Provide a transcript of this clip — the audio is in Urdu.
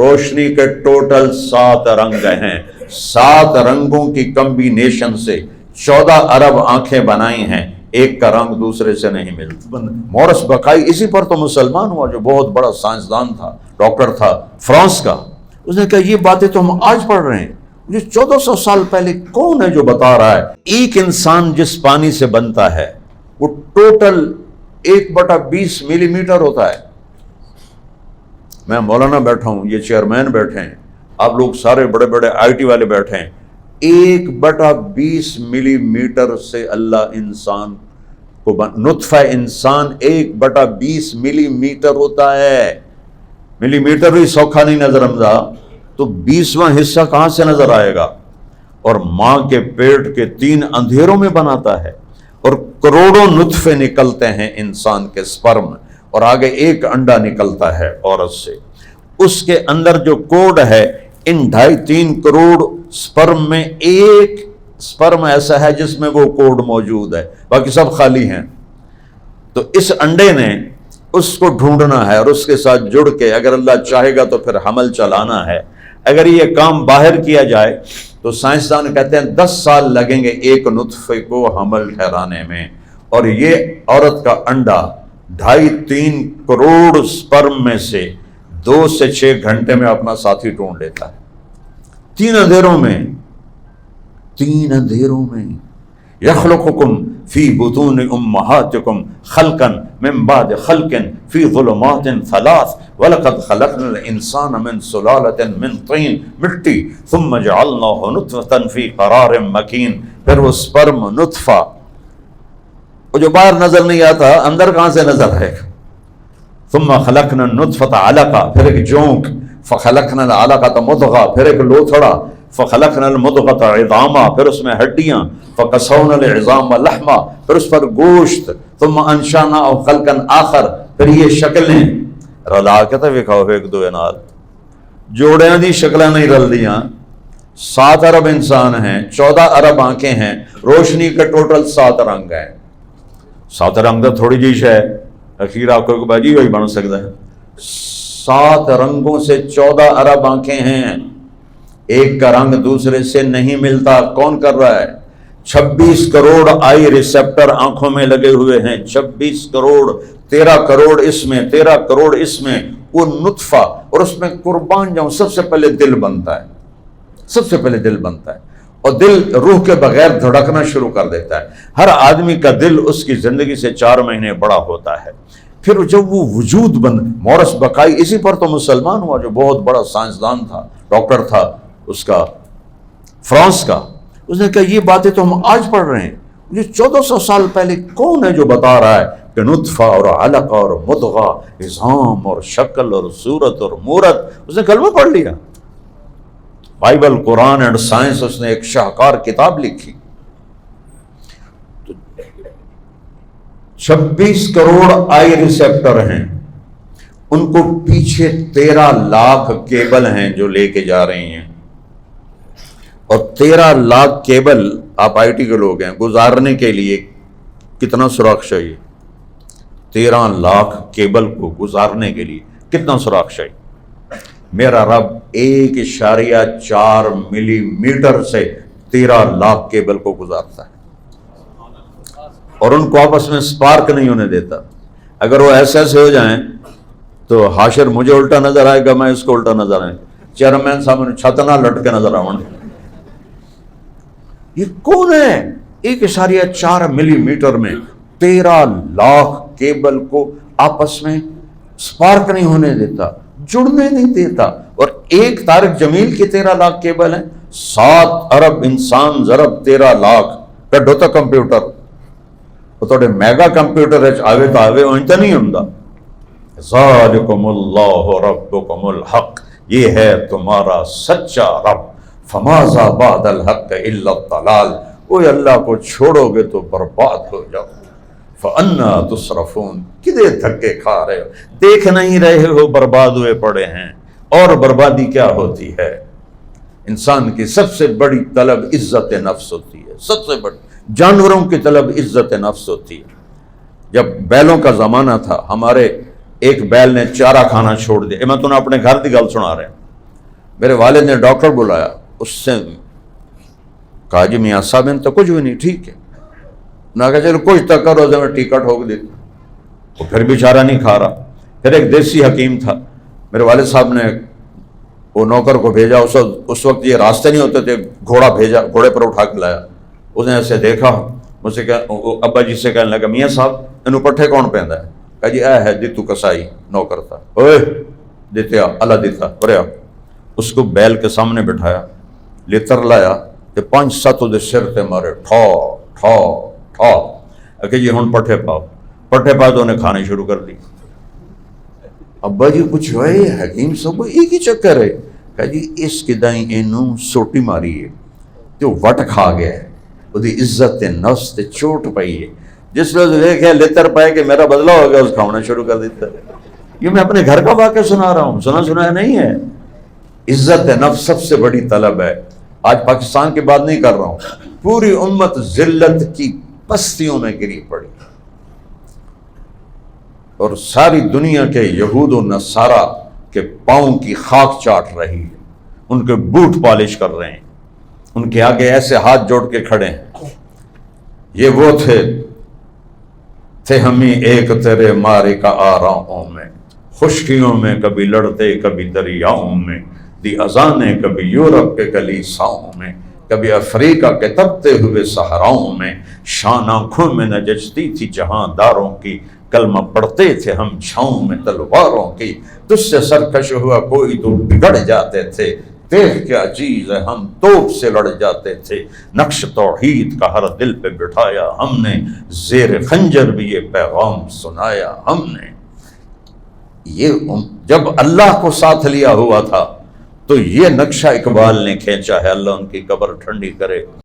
روشنی کے ٹوٹل 7 رنگ ہیں، 7 رنگوں کی کمبینیشن سے 14 ارب آنکھیں بنائی ہیں، ایک کا رنگ دوسرے سے نہیں ملتا۔ مورس بقائی اسی پر تو مسلمان ہوا، جو بہت بڑا سائنسدان تھا، ڈاکٹر تھا فرانس کا۔ اس نے کہا یہ باتیں تو ہم آج پڑھ رہے ہیں، جو 1400 سال پہلے کون ہے جو بتا رہا ہے؟ ایک انسان جس پانی سے بنتا ہے وہ ٹوٹل 1/20 ملی میٹر ہوتا ہے۔ میں مولانا بیٹھا ہوں، یہ چیئرمین بیٹھے ہیں، آپ لوگ سارے بڑے بڑے آئی ٹی والے بیٹھے ہیں، 1/20 ملی میٹر سے اللہ انسان کو نطفہ انسان 1/20 ملی میٹر ہوتا ہے۔ ملی میٹر بھی سوکھا نہیں نظر آمدہ، تو 20واں حصہ کہاں سے نظر آئے گا؟ اور ماں کے پیٹ کے 3 اندھیروں میں بناتا ہے، اور کروڑوں نطفے نکلتے ہیں انسان کے سپرم، اور آگے ایک انڈا نکلتا ہے عورت سے، اس کے اندر جو کوڈ ہے، ان 2.5-3 کروڑ سپرم میں ایک سپرم ایسا ہے جس میں وہ کوڈ موجود ہے، باقی سب خالی ہیں۔ تو اس انڈے نے اس کو ڈھونڈنا ہے، اور اس کے ساتھ جڑ کے اگر اللہ چاہے گا تو پھر حمل چلانا ہے۔ اگر یہ کام باہر کیا جائے تو سائنسدان کہتے ہیں 10 سال لگیں گے ایک نطفے کو حمل ٹھہرانے میں، اور یہ عورت کا انڈا 2.5-3 کروڑ سپرم میں سے 2 سے 6 گھنٹے میں اپنا ساتھی ڈھونڈ لیتا ہے۔ 3 اندھیروں میں یخلقکم فی بطون امہاتکم خلقا من بعد خلق فی ظلمات 3 وَلَقَدْ خَلَقْنَا الْإِنسَانَ مِنْ سُلَالَةٍ مِنْ طِينٍ مٹی ثُمَّ جَعَلْنَاهُ نُطْفَةً فِي قَرَارٍ مَكِينٍ، پھر وہ سپرم نطفہ وہ جو باہر نظر نہیں آتا اندر کہاں سے نظر آئے گا؟ ثُمَّ خَلَقْنَا النُّطْفَةَ عَلَقَةً، پھر ایک جونک، فَخَلَقْنَا الْعَلَقَةَ مُضْغَةً، پھر ایک لوتھڑا، فَخَلَقْنَا الْمُضْغَةَ عِظَامًا، پھر اس میں ہڈیاں، فَقَسَوْنَا الْعِظَامَ لَحْمًا، پھر اس پر گوشت، ثُمَّ أَنشَأْنَاهُ خَلْقًا آخَر، پھر یہ شکلیں رلا کے تو وکھاؤ ایک دو نال جوڑیاں دی شکلیں نہیں رل دیاں۔ 7 ارب انسان ہیں، 14 ارب آنکھیں ہیں، روشنی کے ٹوٹل 7 رنگ ہیں۔ 7 رنگ تو تھوڑی جی ہے، اخیر آپ کو باجی وہی بن سکتا ہے۔ 7 رنگوں سے 14 ارب آنکھیں ہیں، ایک کا رنگ دوسرے سے نہیں ملتا۔ کون کر رہا ہے؟ 26 کروڑ آئی ریسیپٹر آنکھوں میں لگے ہوئے ہیں، 26 کروڑ، 13 کروڑ اس میں، 13 کروڑ اس میں، وہ نطفہ، اور اس میں قربان جاؤں سب سے پہلے دل بنتا ہے، سب سے پہلے دل بنتا ہے، اور دل روح کے بغیر دھڑکنا شروع کر دیتا ہے۔ ہر آدمی کا دل اس کی زندگی سے 4 مہینے بڑا ہوتا ہے۔ پھر جب وہ وجود مورس بقائی اسی پر تو مسلمان ہوا، جو بہت بڑا سائنسدان تھا، ڈاکٹر تھا اس کا فرانس کا۔ اس نے کہا یہ باتیں تو ہم آج پڑھ رہے ہیں، جو 1400 سال پہلے کون ہے جو بتا رہا ہے کہ نطفہ اور علقہ اور مضغہ، عظام اور شکل اور صورت اور مورت؟ اس نے کلمہ پڑھ لیا۔ بائبل، قرآن اینڈ سائنس، اس نے ایک شاہکار کتاب لکھی۔ 26 کروڑ آئی ریسیپٹر ہیں، ان کو پیچھے 13 لاکھ کیبل ہیں جو لے کے جا رہی ہیں، اور 13 لاکھ کیبل، آپ آئی ٹی کے لوگ ہیں، گزارنے کے لیے کتنا سوراخ چاہیے؟ 13 لاکھ کیبل کو گزارنے کے لیے کتنا سوراخ چاہیے؟ میرا رب 1.4 ملی میٹر سے 13 لاکھ کیبل کو گزارتا ہے، اور ان کو آپس میں سپارک نہیں ہونے دیتا۔ اگر وہ ایسے ہو جائیں تو حاشر مجھے الٹا نظر آئے گا، میں اس کو الٹا نظر آئے، چیئرمین صاحب نے چھت نہ لٹ کے نظر آؤں۔ یہ کون ہے؟ 1.4 ملی میٹر میں 13 لاکھ کیبل کو آپس میں سپارک نہیں ہونے دیتا، جڑنے نہیں دیتا۔ اور ایک طارق جمیل کی 13 لاکھ کیبل ہیں، 7 ارب انسان ضرب 13 لاکھ کڈو تو کمپیوٹر وہ تھوڑے میگا کمپیوٹر آوے تو آوے وہاں نہیں ہوں۔ ذالکم اللہ ربکم الحق، یہ ہے تمہارا سچا رب، فماذا بعد الحق الا الضلال، اوہ اللہ کو چھوڑو گے تو برباد ہو جاؤ۔ فَأَنَّا تُصْرَفُونَ، کدے دھکے کھا رہے ہو، دیکھ نہیں رہے ہو برباد ہوئے پڑے ہیں۔ اور بربادی کیا ہوتی ہے؟ انسان کی سب سے بڑی طلب عزت نفس ہوتی ہے، سب سے بڑی۔ جانوروں کی طلب عزت نفس ہوتی ہے۔ جب بیلوں کا زمانہ تھا، ہمارے ایک بیل نے چارہ کھانا چھوڑ دیا، میں تمہیں اپنے گھر کی گل سنا رہا ہوں، میرے والد نے ڈاکٹر بلایا، اس سے کہا جی میاں صاحب ان تو کچھ بھی نہیں ٹھیک ہے، نہ کہ چلو کچھ تک کرو میں ٹکٹ ہوگ دیتا، وہ پھر بیچارہ نہیں کھا رہا۔ پھر ایک دیسی حکیم تھا، میرے والد صاحب نے وہ نوکر کو بھیجا، اس وقت یہ راستے نہیں ہوتے تھے، گھوڑا بھیجا، گھوڑے پر اٹھا کے لایا۔ اس نے ایسے دیکھا، مجھ سے ابا جی سے کہنے لگا میاں صاحب انہوں پٹھے کون پہنتا ہے؟ کہا جی اے ہے دیتو کسائی نوکر تھا، اوے دیتے اللہ دیتا برے آپ۔ اس کو بیل کے سامنے بٹھایا، لتر لایا کہ 5-7 دے سر تے مارے ٹھا ٹھا ٹھا، کہ جی ہن پٹھے پاؤ، پٹھے پاؤ تو انہیں کھانے شروع کر دی۔ ابا جی کچھ ہوئے حکیم صاحب ایک ہی چکر ہے، کہا جی اس کی دائیں اینوں سوٹی ماری ہے تو وٹ کھا گیا ہے، وہی عزت نفس تے چوٹ پئی ہے، جس نے دیکھا لتر پائے کہ میرا بدلہ ہو گیا، اس کھانا شروع کر دیتا ہے۔ یہ میں اپنے گھر کا واقعہ سنا رہا ہوں، سنا ہے نہیں ہے۔ عزت نفس سب سے بڑی طلب ہے۔ آج پاکستان کی بات نہیں کر رہا ہوں، پوری امت ذلت کی پستیوں میں گری پڑی، اور ساری دنیا کے یہود و نصارہ کے پاؤں کی خاک چاٹ رہی ہے، ان کے بوٹ پالش کر رہے ہیں، ان کے آگے ایسے ہاتھ جوڑ کے کھڑے ہیں۔ یہ وہ تھے ہمیں ایک تیرے مارے کا آراؤں میں، خشکیوں میں کبھی لڑتے کبھی دریاؤں میں، دی اذانیں کبھی یورپ کے کلیساؤں میں، کبھی افریقہ کے تپتے ہوئے صحراؤں میں، شان آنکھوں میں نہ جچتی تھی جہاں داروں کی، کلمہ پڑھتے تھے ہم چھاؤں میں تلواروں کی، تجھ سے سرکش ہوا کوئی تو بگڑ جاتے تھے، دیکھ کیا چیز ہے ہم توپ سے لڑ جاتے تھے، نقش توحید کا ہر دل پہ بٹھایا ہم نے، زیر خنجر بھی یہ پیغام سنایا ہم نے۔ یہ جب اللہ کو ساتھ لیا ہوا تھا تو یہ نقشہ اقبال نے کھینچا ہے، اللہ ان کی قبر ٹھنڈی کرے۔